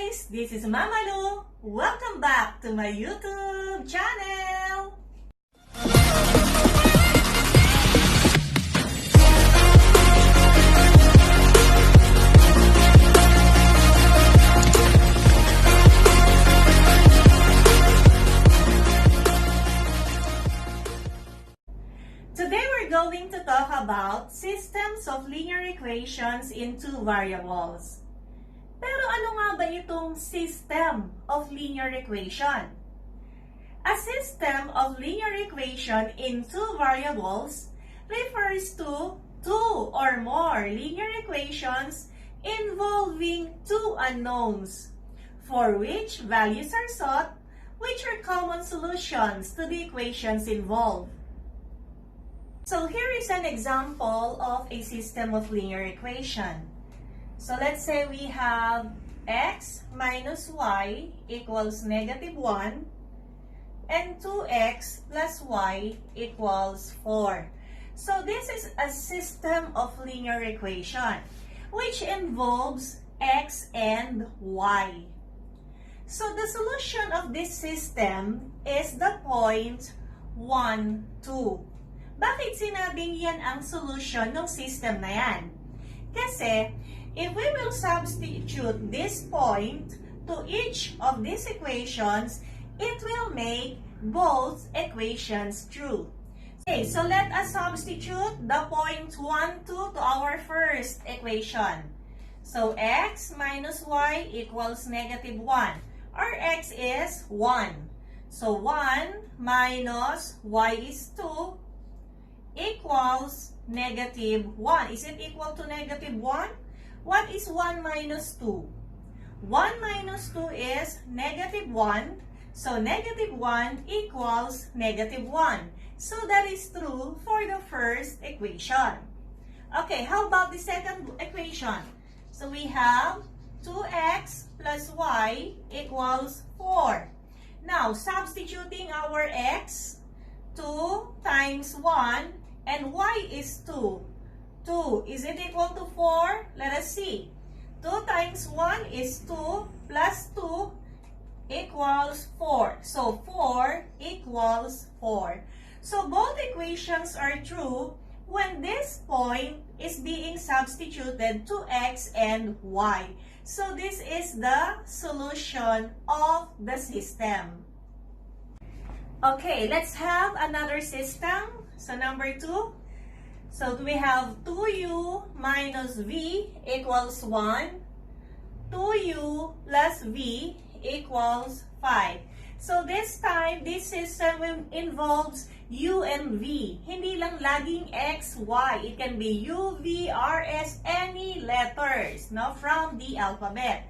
guys! This is Mama Lou. Welcome back to my YouTube channel! Today we're going to talk about systems of linear equations in two variables. Pero ano nga ba itong system of linear equation? A system of linear equation in two variables refers to two or more linear equations involving two unknowns, for which values are sought, which are common solutions to the equations involved. So here is an example of a system of linear equation. So let's say we have x minus y equals negative 1 and 2x plus y equals 4. So this is a system of linear equation which involves x and y. So the solution of this system is the point 1, 2. Bakit sinabing yan ang solution ng system na yan? Kasi, if we will substitute this point to each of these equations, it will make both equations true. Okay, so let us substitute the point 1, 2 to our first equation. So, x minus y equals negative 1. Our x is 1. So, 1 minus y is 2 equals negative 1. Is it equal to negative 1? What is 1 minus 2? 1 minus 2 is negative 1. So, negative 1 equals negative 1. So, that is true for the first equation. Okay, how about the second equation? So, we have 2x plus y equals 4. Now, substituting our x, 2 times 1, and y is 2. 2. Is it equal to 4? Let us see. 2 times 1 is 2 plus 2 equals 4. So, 4 equals 4. So, both equations are true when this point is being substituted to x and y. So, this is the solution of the system. Okay, let's have another system. So, number 2. So, we have 2u minus v equals 1. 2u plus v equals 5. So, this time, this system involves u and v. Hindi lang laging x, y. It can be u, v, r, s, any letters, no, from the alphabet.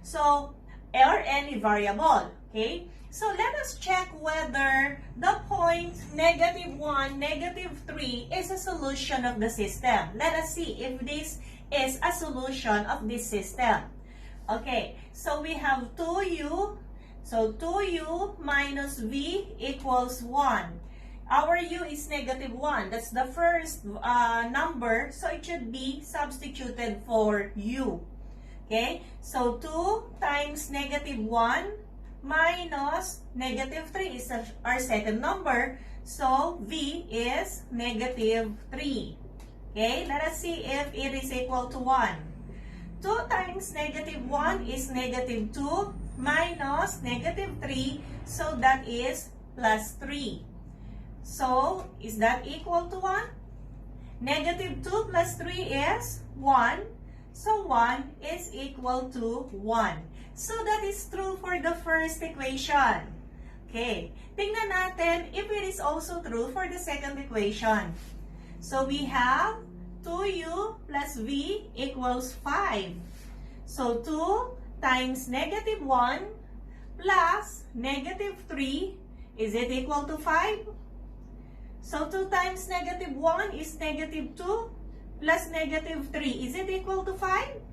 So, or any variable. Okay? So, let us check whether the point negative 1, negative 3 is a solution of the system. Let us see if this is a solution of this system. Okay, so we have 2u. So, 2u minus v equals 1. Our u is negative 1. That's the first number. So, it should be substituted for u. Okay, so 2 times negative 1 minus negative 3 is our second number. So, v is negative 3. Okay, let us see if it is equal to 1. 2 times negative 1 is negative 2 minus negative 3. So, that is plus 3. So, is that equal to 1? Negative 2 plus 3 is 1. So, 1 is equal to 1. So, that is true for the first equation. Okay. Tingnan natin if it is also true for the second equation. So, we have 2u plus v equals 5. So, 2 times negative 1 plus negative 3, is it equal to 5? So, 2 times negative 1 is negative 2 plus negative 3. Is it equal to 5?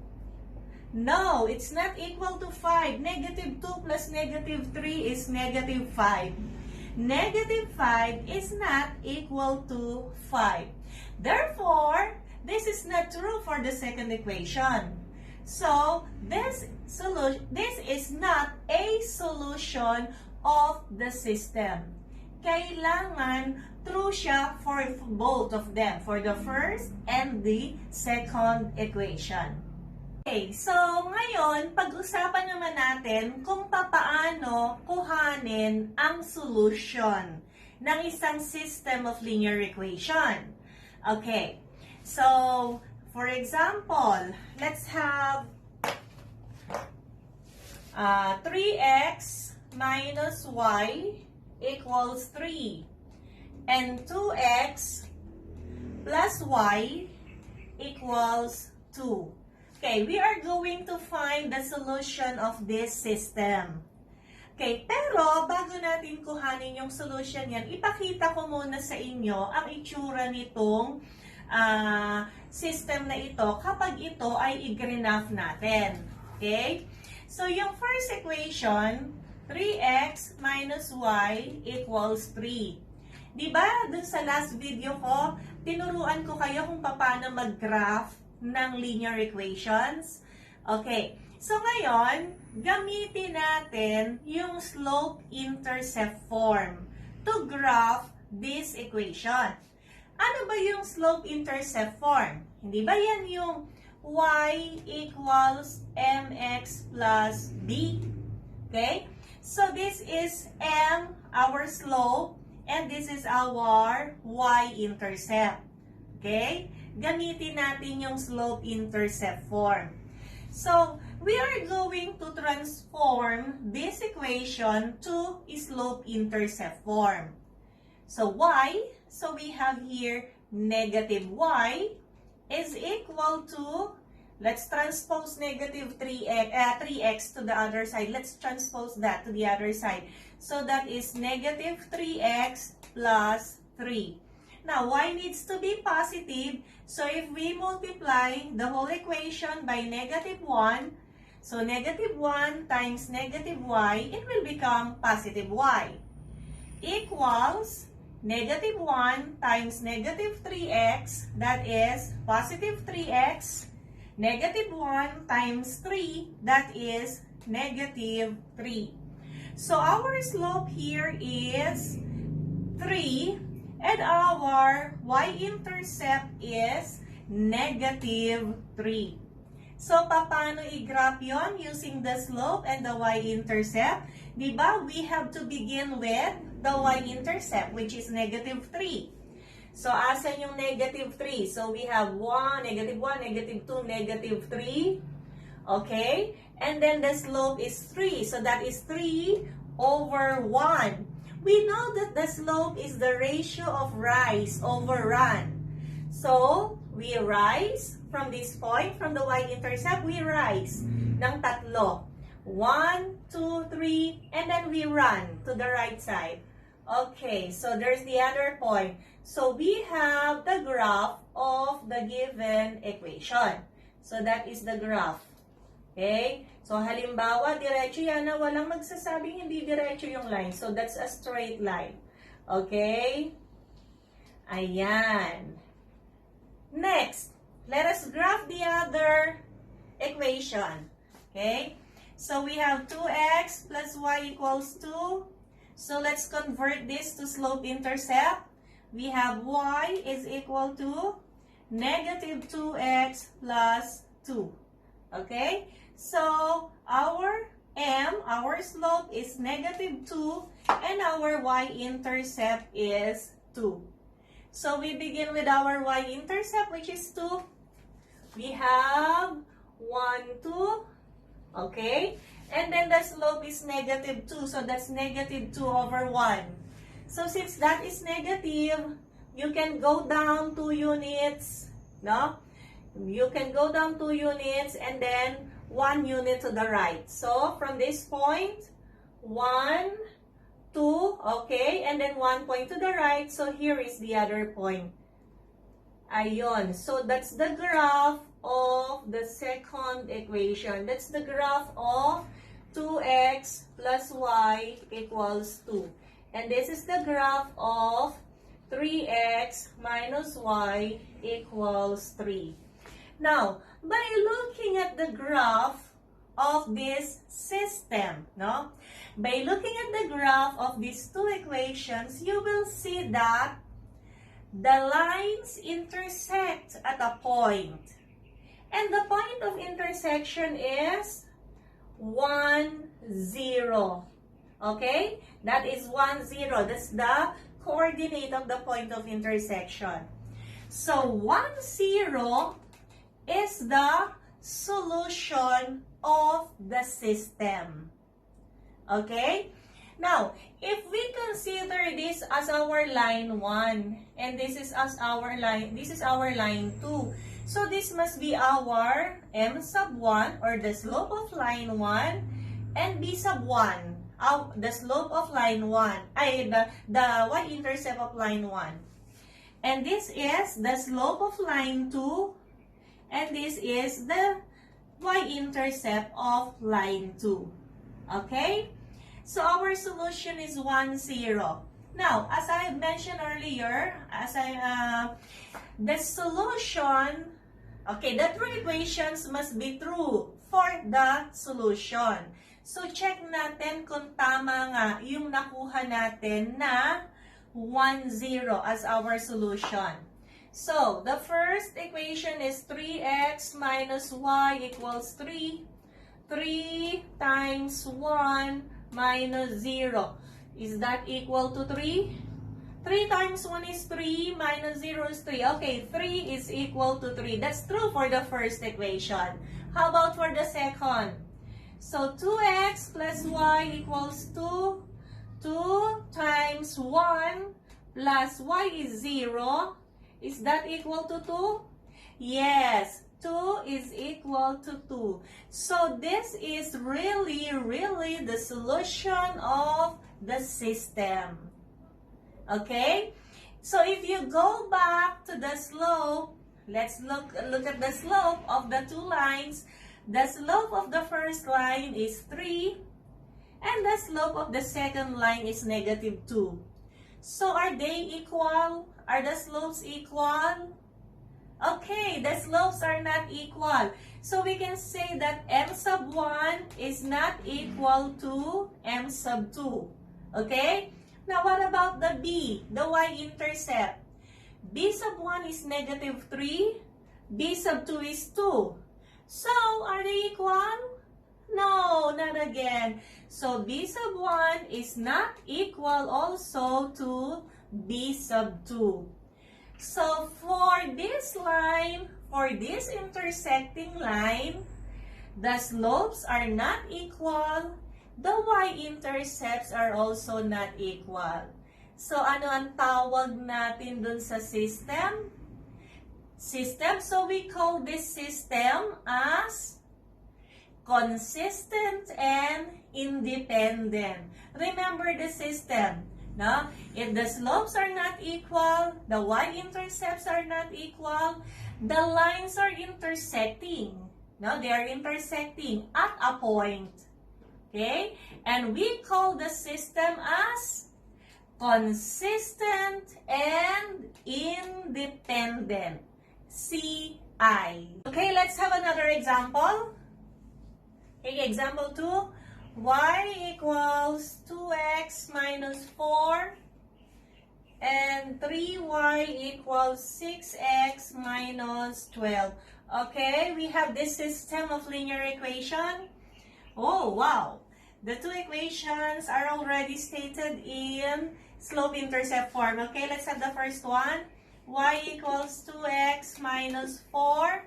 No, it's not equal to 5. Negative 2 plus negative 3 is negative 5. Negative 5 is not equal to 5. Therefore, this is not true for the second equation. So, this is not a solution of the system. Kailangan true siya for both of them, for the first and the second equation. Okay, so ngayon, pag-usapan naman natin kung papaano kuhanin ang solution ng isang system of linear equation. Okay, so for example, let's have 3x minus y equals 3 and 2x plus y equals 2. Okay, we are going to find the solution of this system. Okay, pero bago natin kuhanin yung solution yan, ipakita ko muna sa inyo ang itsura nitong system na ito kapag ito ay i-graph natin. Okay? So, yung first equation, 3x minus y equals 3. Diba, dun sa last video ko, tinuruan ko kayo kung paano mag-graph ng linear equations. Okay. So, ngayon, gamitin natin yung slope-intercept form to graph this equation. Ano ba yung slope-intercept form? Hindi ba yan yung y equals mx plus b? Okay? So, this is m, our slope, and this is our y-intercept. Okay? Gamitin natin yung slope-intercept form. So, we are going to transform this equation to slope-intercept form. So, y, so we have here negative y is equal to, let's transpose negative 3x to the other side. Let's transpose that to the other side. So, that is negative 3x plus 3. Now, y needs to be positive. So, if we multiply the whole equation by negative 1, so negative 1 times negative y, it will become positive y. Equals negative 1 times negative 3x, that is positive 3x. Negative 1 times 3, that is negative 3. So, our slope here is 3. And our y-intercept is negative 3. So, paano i-graph yon using the slope and the y-intercept? Diba, we have to begin with the y-intercept, which is negative 3. So, asan yung negative 3? So, we have 1, negative 2, negative 3. Okay? And then the slope is 3. So, that is 3 over 1. We know that the slope is the ratio of rise over run. So, we rise from this point, from the y-intercept, we rise ng tatlo. 1, 2, 3, and then we run to the right side. Okay, so there's the other point. So, we have the graph of the given equation. So, that is the graph. Okay? So, halimbawa, diretso yan na walang magsasabing hindi diretso yung line. So, that's a straight line. Okay? Ayan. Next, let us graph the other equation. Okay? So, we have 2x plus y equals 2. So, let's convert this to slope-intercept. We have y is equal to negative 2x plus 2. Okay? So, our slope is negative 2, and our y-intercept is 2. So, we begin with our y-intercept, which is 2. We have 1, 2, okay? And then the slope is negative 2, so that's negative 2 over 1. So, since that is negative, you can go down 2 units, no? You can go down 2 units and then 1 unit to the right. So, from this point, 1, 2, okay, and then 1 point to the right. So, here is the other point. Ayun. So, that's the graph of the second equation. That's the graph of 2x plus y equals 2. And this is the graph of 3x minus y equals 3. Now, By looking at the graph of this system, no? By looking at the graph of these two equations, you will see that the lines intersect at a point. And the point of intersection is 1, 0. Okay? That is 1, 0. That's the coordinate of the point of intersection. So 1, 0 is the solution of the system. Okay? Now, if we consider this as our line 1 and this is our line 2. So this must be our m sub 1 or the slope of line 1 and b sub 1. The slope of line 1 the y-intercept of line 1. And this is the slope of line 2 and this is the y-intercept of line 2. Okay? So our solution is 1, 0. Now, as I mentioned earlier, the solution, okay, the two equations must be true for the solution. So, check natin kung tama nga yung nakuha natin na 1, 0 as our solution. So, the first equation is 3x minus y equals 3. 3 times 1 minus 0. Is that equal to 3? 3 times 1 is 3, minus 0 is 3. Okay, 3 is equal to 3. That's true for the first equation. How about for the second? So, 2x plus y equals 2. 2 times 1 plus y is 0. Is that equal to 2? Yes, 2 is equal to 2. So, this is really the solution of the system. Okay? So, if you go back to the slope, let's look at the slope of the two lines. The slope of the first line is 3, and the slope of the second line is negative 2. So, are they equal? Are the slopes equal? Okay, the slopes are not equal. So, we can say that m sub 1 is not equal to m sub 2. Okay? Now, what about the b, the y-intercept? B sub 1 is negative 3. B sub 2 is 2. So, are they equal? No, not again. So, B sub 1 is not equal also to B sub 2. So, for this line, for this intersecting line, the slopes are not equal. The y-intercepts are also not equal. So, ano ang tawag natin dun sa system? So, we call this system as consistent and independent. Remember the system. No? If the slopes are not equal, the y-intercepts are not equal, the lines are intersecting. No? They are intersecting at a point. Okay? And we call the system as consistent and independent. CI. Okay, let's have another example. Okay, example 2. Y equals 2x minus 4 and 3y equals 6x minus 12. Okay, we have this system of linear equation. Oh, wow. The two equations are already stated in slope-intercept form. Okay, let's have the first one. Y equals 2x minus 4.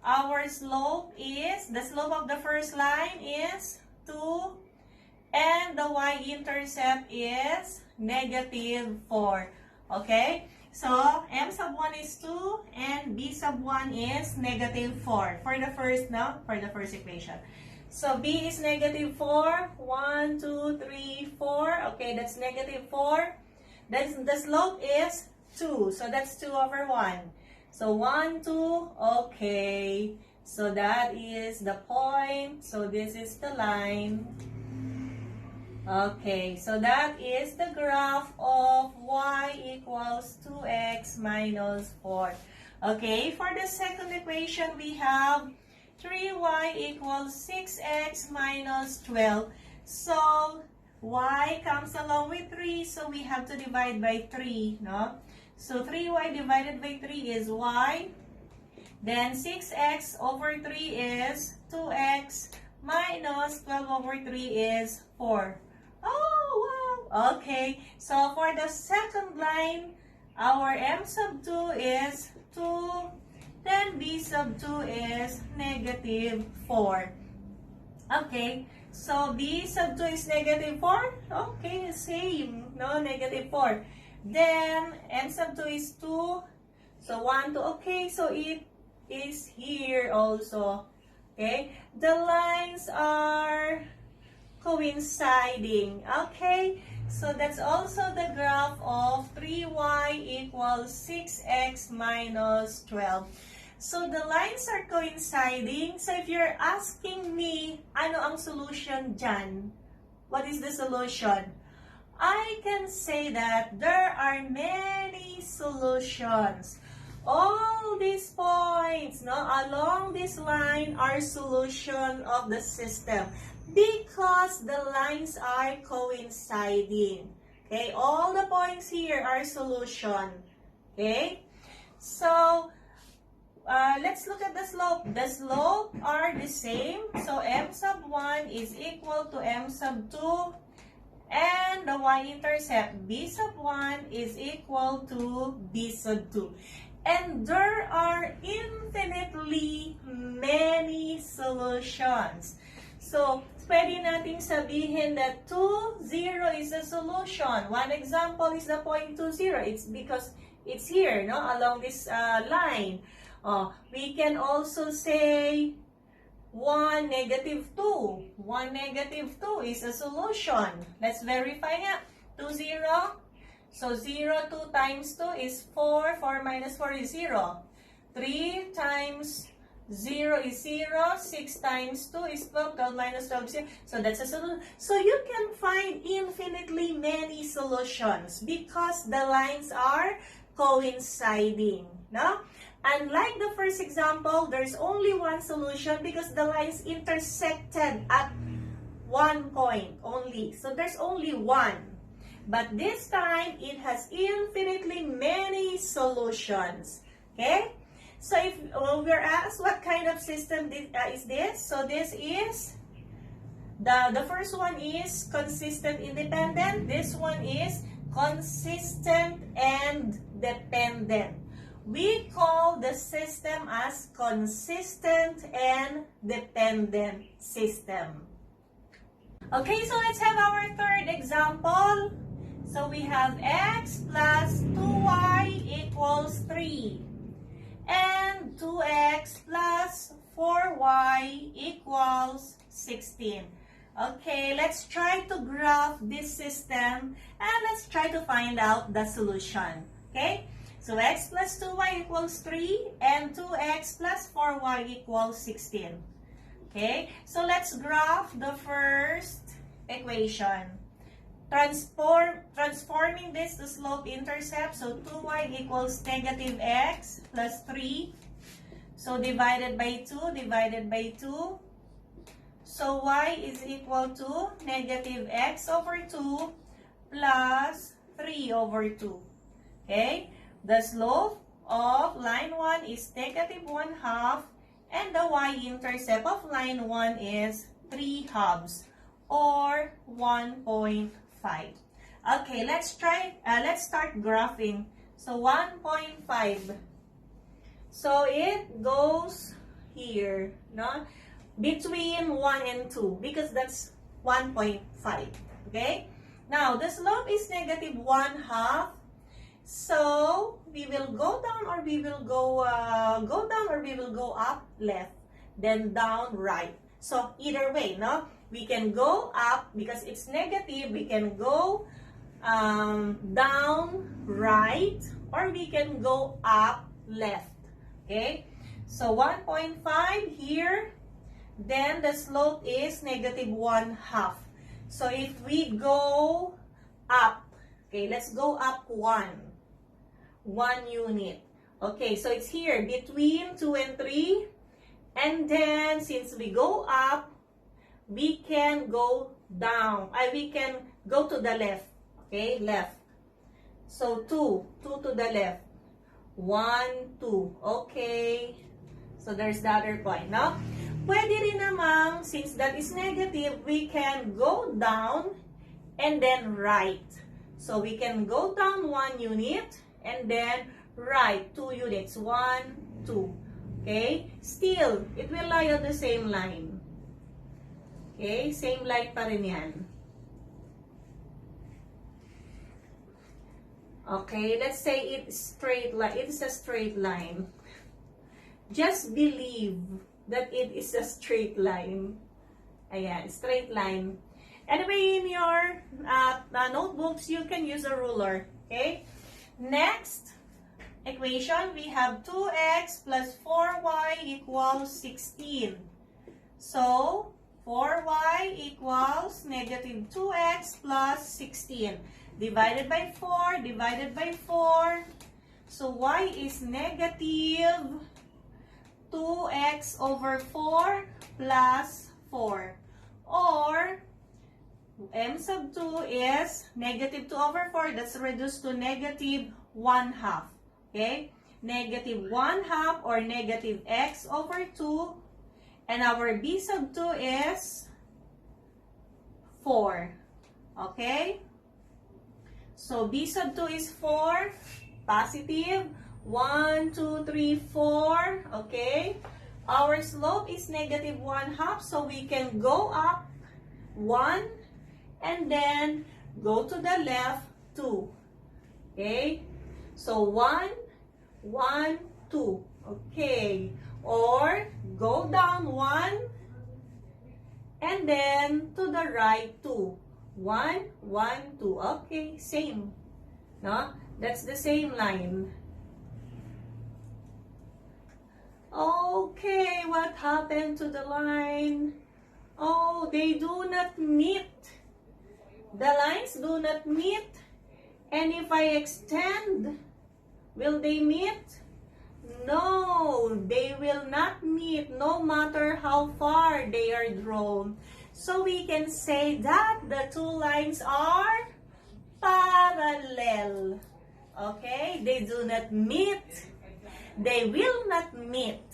Our slope is, the slope of the first line is 2. And the y-intercept is negative 4. Okay? So, m sub 1 is 2 and b sub 1 is negative 4. For the first, no? For the first equation. So, b is negative 4. 1, 2, 3, 4. Okay, that's negative 4. Then the slope is 2. So, that's 2 over 1. So, 1, 2. Okay. So, that is the point. So, this is the line. Okay. So, that is the graph of y equals 2x minus 4. Okay, for the second equation, we have 3y equals 6x minus 12. So, y comes along with 3, so we have to divide by 3, no? So, 3y divided by 3 is y. Then, 6x over 3 is 2x minus 12 over 3 is 4. Oh, wow! Okay, so for the second line, our m sub 2 is 2, then b sub 2 is negative 4. Okay, so b sub 2 is negative 4. Okay, same, no, negative 4. Then m sub 2 is 2. So 1, 2. Okay, so it is here also. Okay, the lines are coinciding. Okay, so that's also the graph of 3y equals 6x minus 12. So the lines are coinciding. So if you're asking me, ano ang solution dyan? What is the solution? I can say that there are many solutions. All these points, no, along this line are solution of the system because the lines are coinciding. Okay, all the points here are solution. Okay, so let's look at the slope. The slope are the same. So m sub 1 is equal to m sub 2. And the y-intercept b sub 1 is equal to b sub 2. And there are infinitely many solutions. So, pwede nating sabihin that 2, 0 is a solution. One example is the point 2, 0. It's because it's here, no, along this line. We can also say 1, negative 2. 1, negative 2 is a solution. Let's verify nga. 2, 0. So, 0, 2 times 2 is 4. 4 minus 4 is 0. 3 times 0 is 0. 6 times 2 is 12. 12 minus 12 is 0. So, that's a solution. So, you can find infinitely many solutions because the lines are coinciding. No? Unlike the first example, there's only one solution because the lines intersected at one point only. So, there's only one. But this time, it has infinitely many solutions. Okay? So, if we're asked what kind of system is this, so this is, the first one is consistent independent. This one is consistent and dependent. We call the system as consistent and dependent system. Okay, so let's have our third example. So we have x plus 2y equals 3 and 2x plus 4y equals 16. Okay, let's try to graph this system and let's try to find out the solution. Okay, so x plus 2y equals 3 and 2x plus 4y equals 16. Okay, so let's graph the first equation. Transforming this to slope-intercept, so 2y equals negative x plus 3. So divided by 2, divided by 2. So y is equal to negative x over 2 plus 3 over 2. Okay? The slope of line 1 is negative 1/2 and the y-intercept of line 1 is 3/2 or 1.5. Okay, let's start graphing. So 1.5. So it goes here, no? Between 1 and 2 because that's 1.5. Okay? Now, the slope is negative 1/2. So we will go down or we will go down or we will go up left, then down right. So either way, no? We can go up because it's negative. We can go down right or we can go up left. Okay? So 1.5 here. Then the slope is negative 1/2. So if we go up, okay, let's go up 1 unit. Okay, so it's here between 2 and 3. And then, since we go up, we can go down. We can go to the left. Okay, left. So, 2 to the left. 1, 2. Okay. So, there's the other point, no? Pwede rin namang, since that is negative, we can go down and then right. So, we can go down 1 unit and then right 2 units. 1, 2. Okay? Still, it will lie on the same line. Okay? Same line pa rin yan. Okay? Let's say it's straight line. It is a straight line. Just believe that it is a straight line. Ayan, straight line. Anyway, in your notebooks, you can use a ruler. Okay? Next equation, we have 2x plus 4y equals 16. So, 4y equals negative 2x plus 16. Divided by 4, divided by 4. So, y is negative 2x over 4 plus 4. Or, m sub 2 is negative 2 over 4. That's reduced to negative 1 half. Okay? Negative 1 half or negative x over 2. And our b sub 2 is 4. Okay? So, b sub 2 is 4. Positive. 1, 2, 3, 4. Okay? Our slope is negative 1 half. So, we can go up 1 and then go to the left 2. Okay? So, 1, 1, 2. Okay. Or, go down 1, and then to the right 2. 1, 1, 2. Okay, same. No? That's the same line. Okay, what happened to the line? Oh, they do not meet. The lines do not meet. And if I extend, will they meet? No, they will not meet no matter how far they are drawn. So we can say that the two lines are parallel. Okay? They do not meet. They will not meet.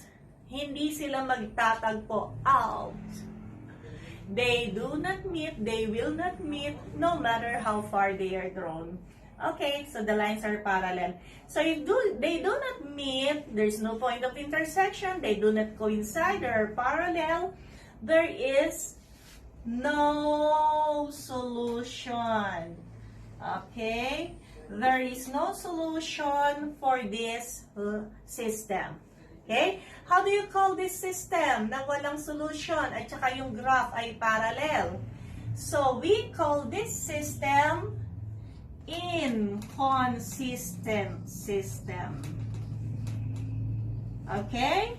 Hindi sila magtatagpo. Out. They do not meet. They will not meet no matter how far they are drawn. Okay, so the lines are parallel. So if they do not meet, there's no point of intersection, they do not coincide, they are parallel, there is no solution. Okay? There is no solution for this system. Okay? How do you call this system na walang solution at saka yung graph ay parallel? So we call this system inconsistent system. Okay?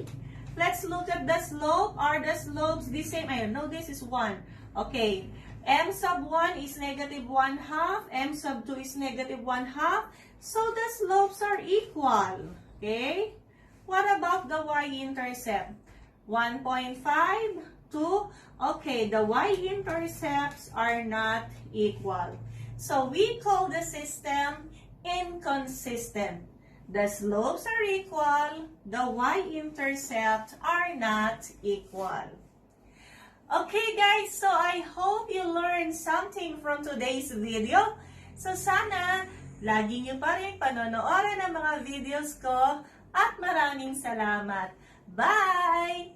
Let's look at the slope. Are the slopes the same? I know this is 1. Okay. M sub 1 is negative 1 half. M sub 2 is negative 1 half. So the slopes are equal. Okay? What about the y-intercept? 1.5, 2. Okay, the y-intercepts are not equal. So we call the system inconsistent. The slopes are equal, the y-intercepts are not equal. Okay guys, so I hope you learned something from today's video. So sana, lagi nyo pa rin panonoorin ang mga videos ko at maraming salamat. Bye!